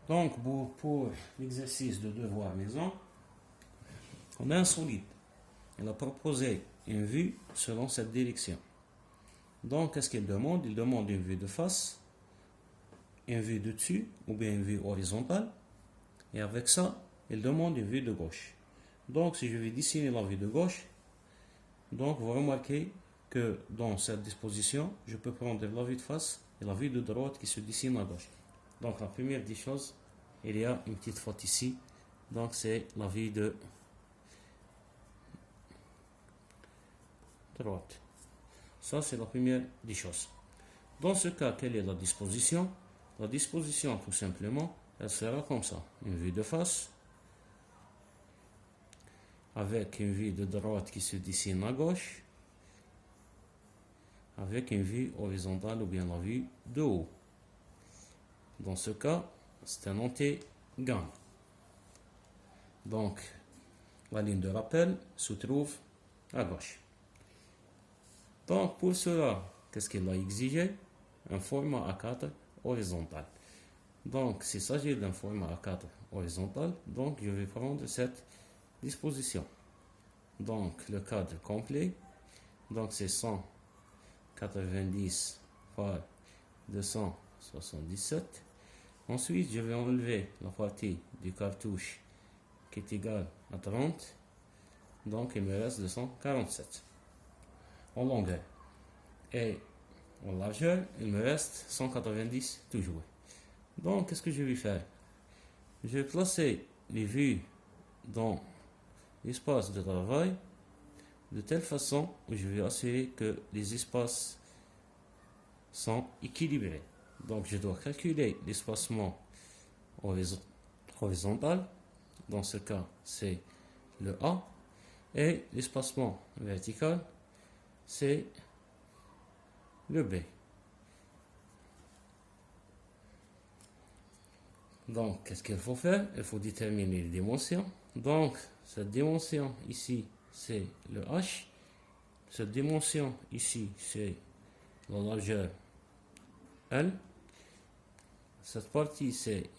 Donc, pour l'exercice de devoir maison, on a un solide. Il a proposé une vue selon cette direction. Donc, qu'est-ce qu'il demande? Il demande une vue de face, une vue de dessus ou bien une vue horizontale. Et avec ça, il demande une vue de gauche. Donc, si je vais dessiner la vue de gauche, donc vous remarquez que dans cette disposition, je peux prendre la vue de face et la vue de droite qui se dessine à gauche. Donc, la première des choses, il y a une petite faute ici. Donc, c'est la vue de droite. Ça, c'est la première des choses. Dans ce cas, quelle est la disposition? La disposition, tout simplement, elle sera comme ça. Une vue de face, avec une vue de droite qui se dessine à gauche, avec une vue horizontale ou bien la vue de haut. Dans ce cas, c'est un antégamme. Donc, la ligne de rappel se trouve à gauche. Donc, pour cela, qu'est-ce qu'il a exigé? Un format A4 horizontal. Donc, s'il s'agit d'un format A4 horizontal, donc je vais prendre cette disposition. Donc, le cadre complet, donc c'est 190 par 277. Ensuite, je vais enlever la partie du cartouche qui est égale à 30. Donc, il me reste 247 en longueur. Et en largeur, il me reste 190 toujours. Donc, qu'est-ce que je vais faire? Je vais placer les vues dans l'espace de travail de telle façon où je vais assurer que les espaces sont équilibrés. Donc, je dois calculer l'espacement horizontal. Dans ce cas, c'est le A. Et l'espacement vertical, c'est le B. Donc, qu'est-ce qu'il faut faire? Il faut déterminer les dimensions. Donc, cette dimension ici, c'est le H. Cette dimension ici, c'est la largeur L. Cette partie, c'est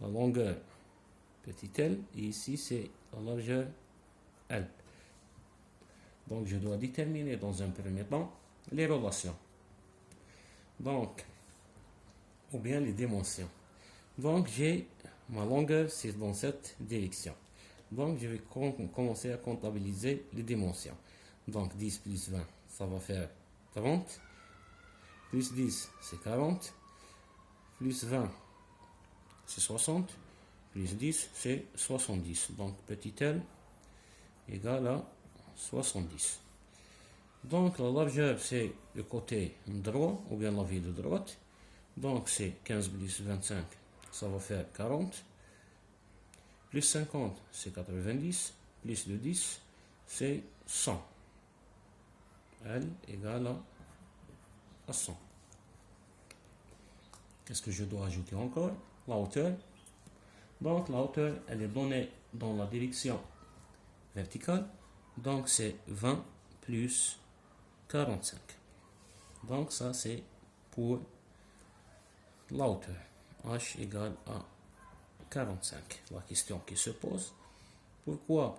la longueur petit l. Et ici, c'est la largeur L. Donc, je dois déterminer dans un premier temps les relations. Donc, ou bien les dimensions. Donc, j'ai ma longueur, c'est dans cette direction. Donc, je vais commencer à comptabiliser les dimensions. Donc, 10 plus 20, ça va faire 30. Plus 10, c'est 40. Plus 20, c'est 60. Plus 10, c'est 70. Donc, petit l égale à 70. Donc, la largeur, c'est le côté droit, ou bien la vue de droite. Donc, c'est 15 plus 25, ça va faire 40. Plus 50, c'est 90. Plus le 10, c'est 100. L égale à 100. Qu'est-ce que je dois ajouter encore? La hauteur. Donc, la hauteur, elle est donnée dans la direction verticale. Donc, c'est 20 plus 45. Donc, ça, c'est pour la hauteur. H égale à 45. La question qui se pose, pourquoi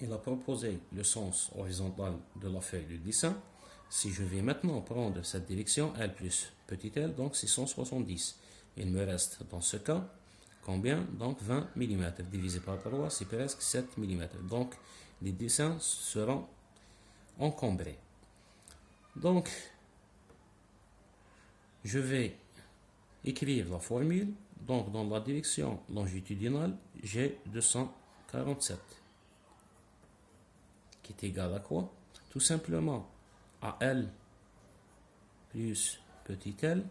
il a proposé le sens horizontal de la feuille de dessin? Si je vais maintenant prendre cette direction, L plus petit l, donc c'est 170. Il me reste dans ce cas, combien? Donc 20 mm divisé par 3, c'est presque 7 mm. Donc les dessins seront encombrés. Donc, je vais écrire la formule. Donc, dans la direction longitudinale, j'ai 247. Qui est égal à quoi? Tout simplement à L plus petit l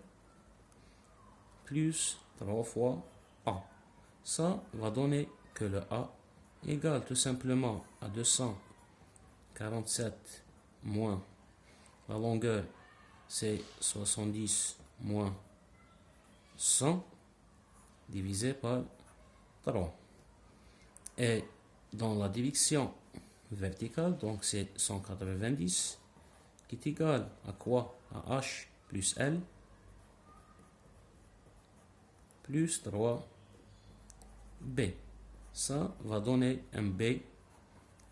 plus 3 fois A. Ça va donner que le A égale tout simplement à 247 moins la longueur, c'est 70 moins 100 divisé par 3. Et dans la direction verticale, donc c'est 190 qui est égal à quoi? À H plus L plus 3b. Ça va donner un b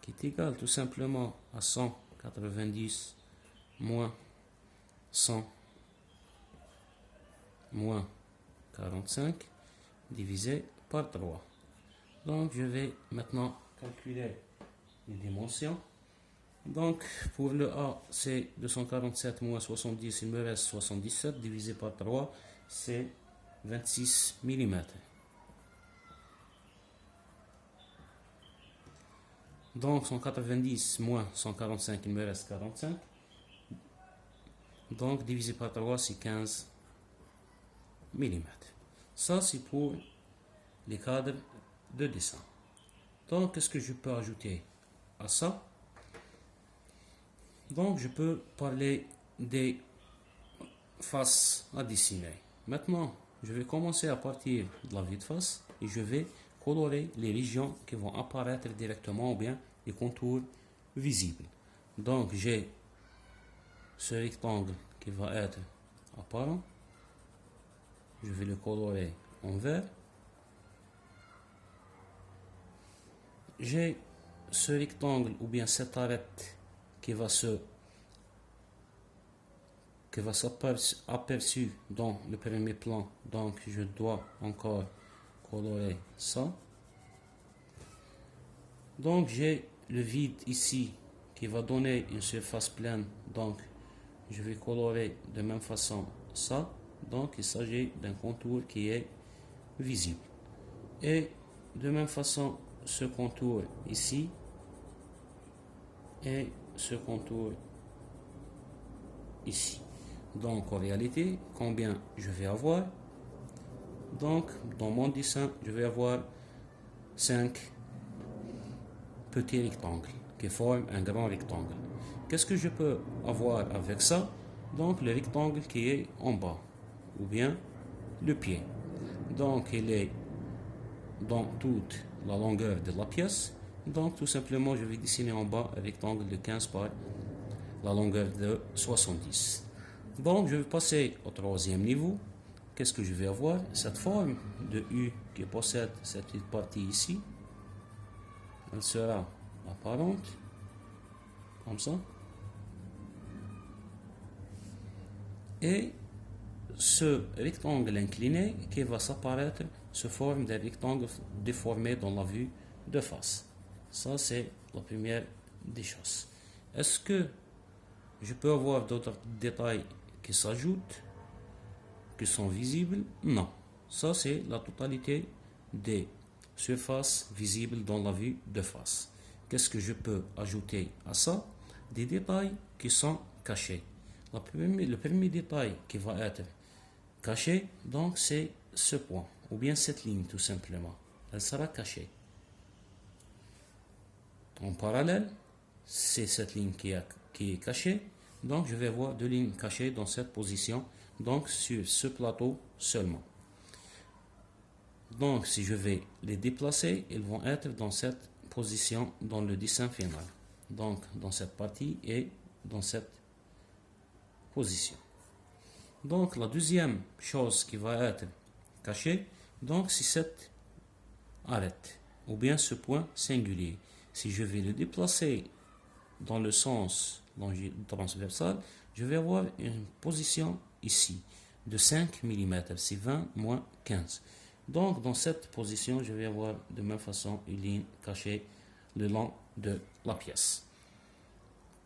qui est égal tout simplement à 190 moins 100 moins 45 divisé par 3. Donc je vais maintenant calculer les dimensions. Donc pour le A c'est 247 moins 70, il me reste 77 divisé par 3, c'est 26 mm. Donc 190 moins 145, il me reste 45. Donc divisé par 3, c'est 15 mm. Ça c'est pour les cadres de dessin. Donc qu'est-ce que je peux ajouter à ça? Donc je peux parler des faces à dessiner. Maintenant, je vais commencer à partir de la vue de face et je vais colorer les régions qui vont apparaître directement ou bien les contours visibles. Donc j'ai ce rectangle qui va être apparent. Je vais le colorer en vert. J'ai ce rectangle ou bien cette arête qui va s'aperçu dans le premier plan, donc je dois encore colorer ça. Donc j'ai le vide ici qui va donner une surface pleine, donc je vais colorer de même façon ça. Donc il s'agit d'un contour qui est visible. Et de même façon ce contour ici et ce contour ici. Donc en réalité, combien je vais avoir? Donc dans mon dessin, je vais avoir 5 petits rectangles qui forment un grand rectangle. Qu'est-ce que je peux avoir avec ça? Donc le rectangle qui est en bas, ou bien le pied. Donc il est dans toute la longueur de la pièce. Donc tout simplement, je vais dessiner en bas un rectangle de 15 par la longueur de 70. Donc je vais passer au troisième niveau. Qu'est-ce que je vais avoir? Cette forme de U qui possède cette petite partie ici, elle sera apparente, comme ça. Et ce rectangle incliné qui va s'apparaître sous forme d'un rectangle déformé dans la vue de face. Ça, c'est la première des choses. Est-ce que je peux avoir d'autres détails qui s'ajoutent, qui sont visibles? Non. Ça, c'est la totalité des surfaces visibles dans la vue de face. Qu'est-ce que je peux ajouter à ça? Des détails qui sont cachés. Le premier détail qui va être caché, donc c'est ce point, ou bien cette ligne tout simplement. Elle sera cachée. En parallèle, c'est cette ligne qui est cachée. Donc je vais avoir deux lignes cachées dans cette position, donc sur ce plateau seulement. Donc si je vais les déplacer, ils vont être dans cette position dans le dessin final. Donc dans cette partie et dans cette position. Donc la deuxième chose qui va être cachée, donc c'est cette arête, ou bien ce point singulier. Si je vais le déplacer dans le sens transversal, je vais avoir une position ici de 5 mm, c'est 20 moins 15. Donc dans cette position, je vais avoir de même façon une ligne cachée le long de la pièce.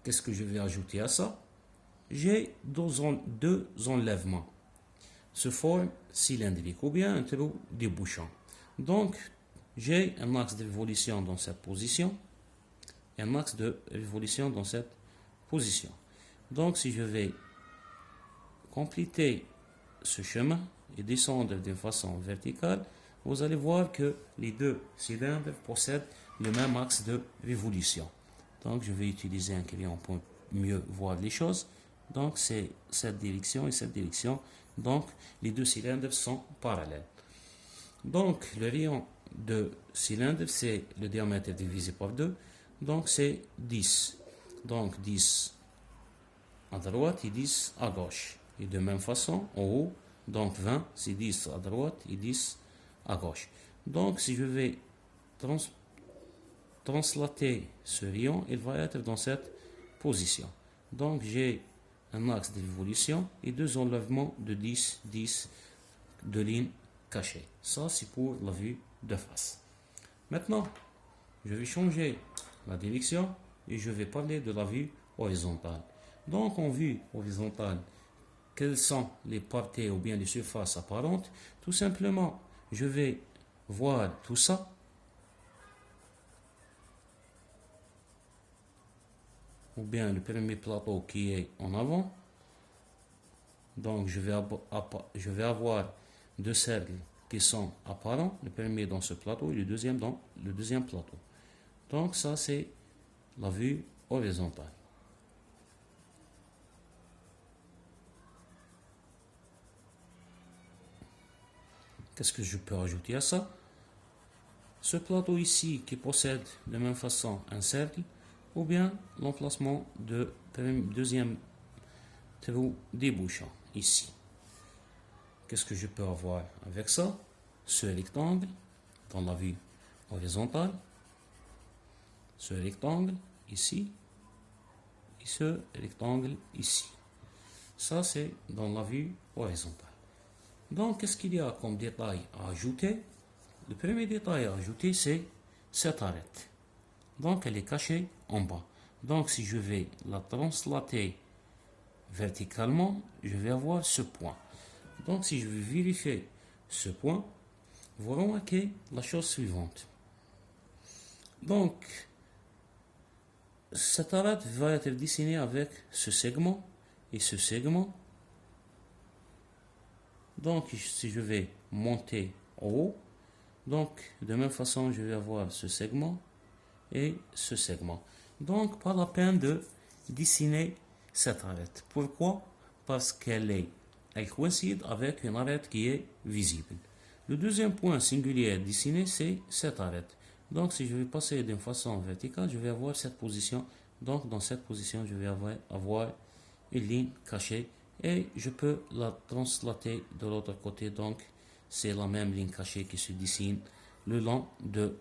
Qu'est-ce que je vais ajouter à ça? J'ai deux enlèvements sous forme cylindrique ou bien un trou débouchant. Donc j'ai un axe de révolution dans cette position et un axe de révolution dans cette position. Donc si je vais compléter ce chemin et descendre d'une façon verticale, vous allez voir que les deux cylindres possèdent le même axe de révolution. Donc je vais utiliser un crayon pour mieux voir les choses. Donc c'est cette direction et cette direction. Donc les deux cylindres sont parallèles. Donc le rayon de cylindre, c'est le diamètre divisé par 2. Donc c'est 10. Donc 10 à droite et 10 à gauche. Et de même façon, en haut, Donc 20, c'est 10 à droite et 10 à gauche. Donc si je vais translater ce rayon, il va être dans cette position. Donc j'ai un axe d'évolution et deux enlèvements de 10, 10 de lignes cachées. Ça, c'est pour la vue de face. Maintenant, je vais changer la direction et je vais parler de la vue horizontale. Donc, en vue horizontale, quelles sont les parties ou bien les surfaces apparentes? Tout simplement, je vais voir tout ça. Ou bien le premier plateau qui est en avant. Donc, je vais avoir deux cercles qui sont apparents, le premier dans ce plateau et le deuxième dans le deuxième plateau. Donc ça, c'est la vue horizontale. Qu'est-ce que je peux ajouter à ça? Ce plateau ici qui possède de la même façon un cercle, ou bien l'emplacement de deuxième trou débouchant ici. Qu'est-ce que je peux avoir avec ça? Ce rectangle dans la vue horizontale, ce rectangle ici et ce rectangle ici. Ça, c'est dans la vue horizontale. Donc, qu'est-ce qu'il y a comme détail à ajouter? Le premier détail à ajouter, c'est cette arête. Donc, elle est cachée en bas. Donc, si je vais la translater verticalement, je vais avoir ce point. Donc, si je veux vérifier ce point, vous remarquez la chose suivante. Donc, cette arête va être dessinée avec ce segment et ce segment. Donc, si je vais monter en haut, donc de même façon, je vais avoir ce segment et ce segment. Donc, pas la peine de dessiner cette arête. Pourquoi? Parce qu'elle coïncide avec une arête qui est visible. Le deuxième point singulier à dessiner, c'est cette arête. Donc, si je vais passer d'une façon verticale, je vais avoir cette position. Donc, dans cette position, je vais avoir une ligne cachée et je peux la translater de l'autre côté. Donc, c'est la même ligne cachée qui se dessine le long de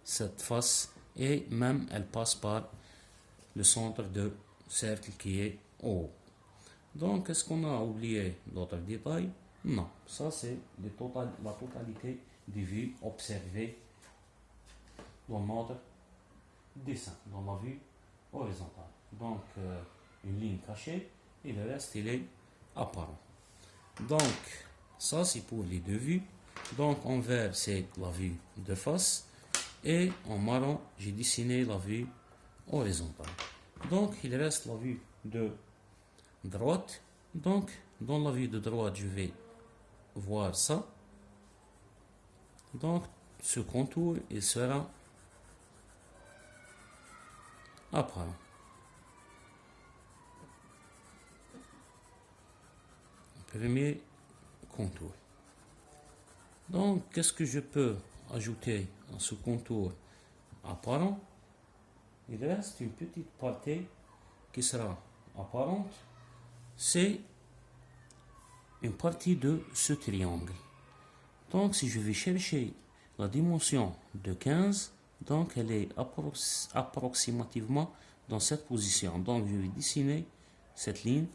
cette face et même elle passe par le centre de cercle qui est en haut. Donc, est-ce qu'on a oublié d'autres détails? Non, ça c'est la totalité des vues observées dans notre dessin, dans la vue horizontale. Donc, une ligne cachée et le reste il est apparent. Donc, ça c'est pour les deux vues. Donc, en vert c'est la vue de face et en marron j'ai dessiné la vue horizontale. Donc, il reste la vue de droite. Donc, dans la vue de droite, je vais voir ça. Donc, ce contour, il sera apparent. Premier contour. Donc, qu'est-ce que je peux ajouter à ce contour apparent? Il reste une petite partie qui sera apparente. C'est une partie de ce triangle. Donc, si je vais chercher la dimension de 15, donc elle est approximativement dans cette position. Donc, je vais dessiner cette ligne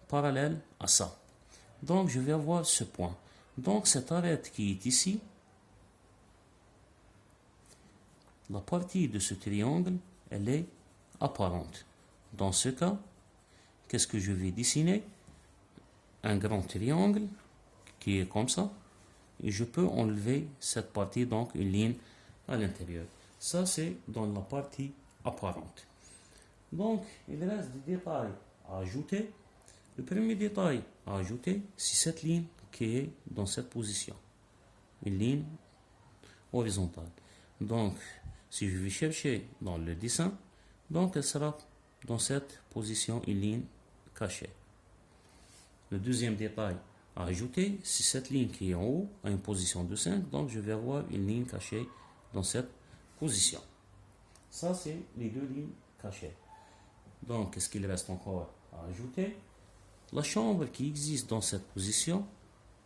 parallèle à ça. Donc, je vais avoir ce point. Donc, cette arête qui est ici, la partie de ce triangle, elle est apparente. Dans ce cas, qu'est-ce que je vais dessiner? Un grand triangle qui est comme ça. Et je peux enlever cette partie, donc une ligne à l'intérieur. Ça, c'est dans la partie apparente. Donc, il reste des détails à ajouter. Le premier détail à ajouter, c'est cette ligne qui est dans cette position. Une ligne horizontale. Donc, si je vais chercher dans le dessin, donc elle sera dans cette position, une ligne cachée. Le deuxième détail à ajouter, c'est cette ligne qui est en haut, à une position de 5, donc je vais avoir une ligne cachée dans cette position. Ça, c'est les deux lignes cachées. Donc, qu'est-ce qu'il reste encore à ajouter? la chambre qui existe dans cette position,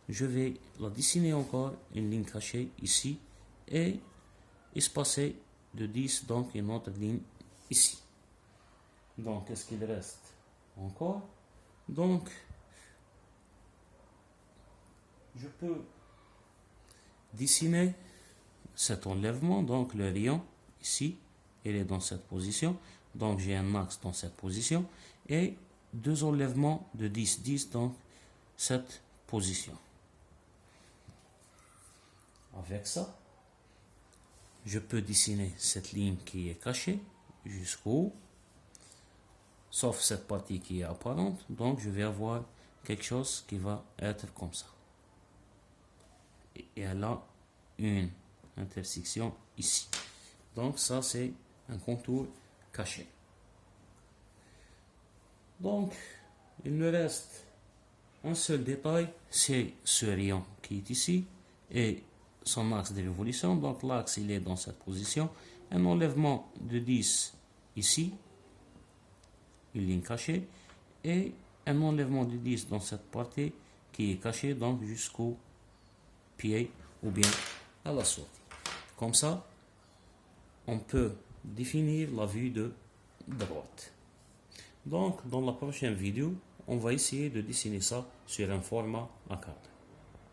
je vais la dessiner encore, une ligne cachée ici, et espacer de 10, donc une autre ligne ici. Donc, qu'est-ce qu'il reste encore? Donc, je peux dessiner cet enlèvement, donc le rayon ici, il est dans cette position, donc j'ai un axe dans cette position, et deux enlèvements de 10, 10 dans cette position. Avec ça, je peux dessiner cette ligne qui est cachée jusqu'au haut, sauf cette partie qui est apparente, donc je vais avoir quelque chose qui va être comme ça. Et elle a une intersection ici. Donc ça c'est un contour caché. Donc il me reste un seul détail, c'est ce rayon qui est ici et son axe de révolution. Donc l'axe il est dans cette position, un enlèvement de 10 ici, une ligne cachée, et un enlèvement de 10 dans cette partie qui est cachée, donc jusqu'au pied ou bien à la sortie. Comme ça, on peut définir la vue de droite. Donc, dans la prochaine vidéo, on va essayer de dessiner ça sur un format A4.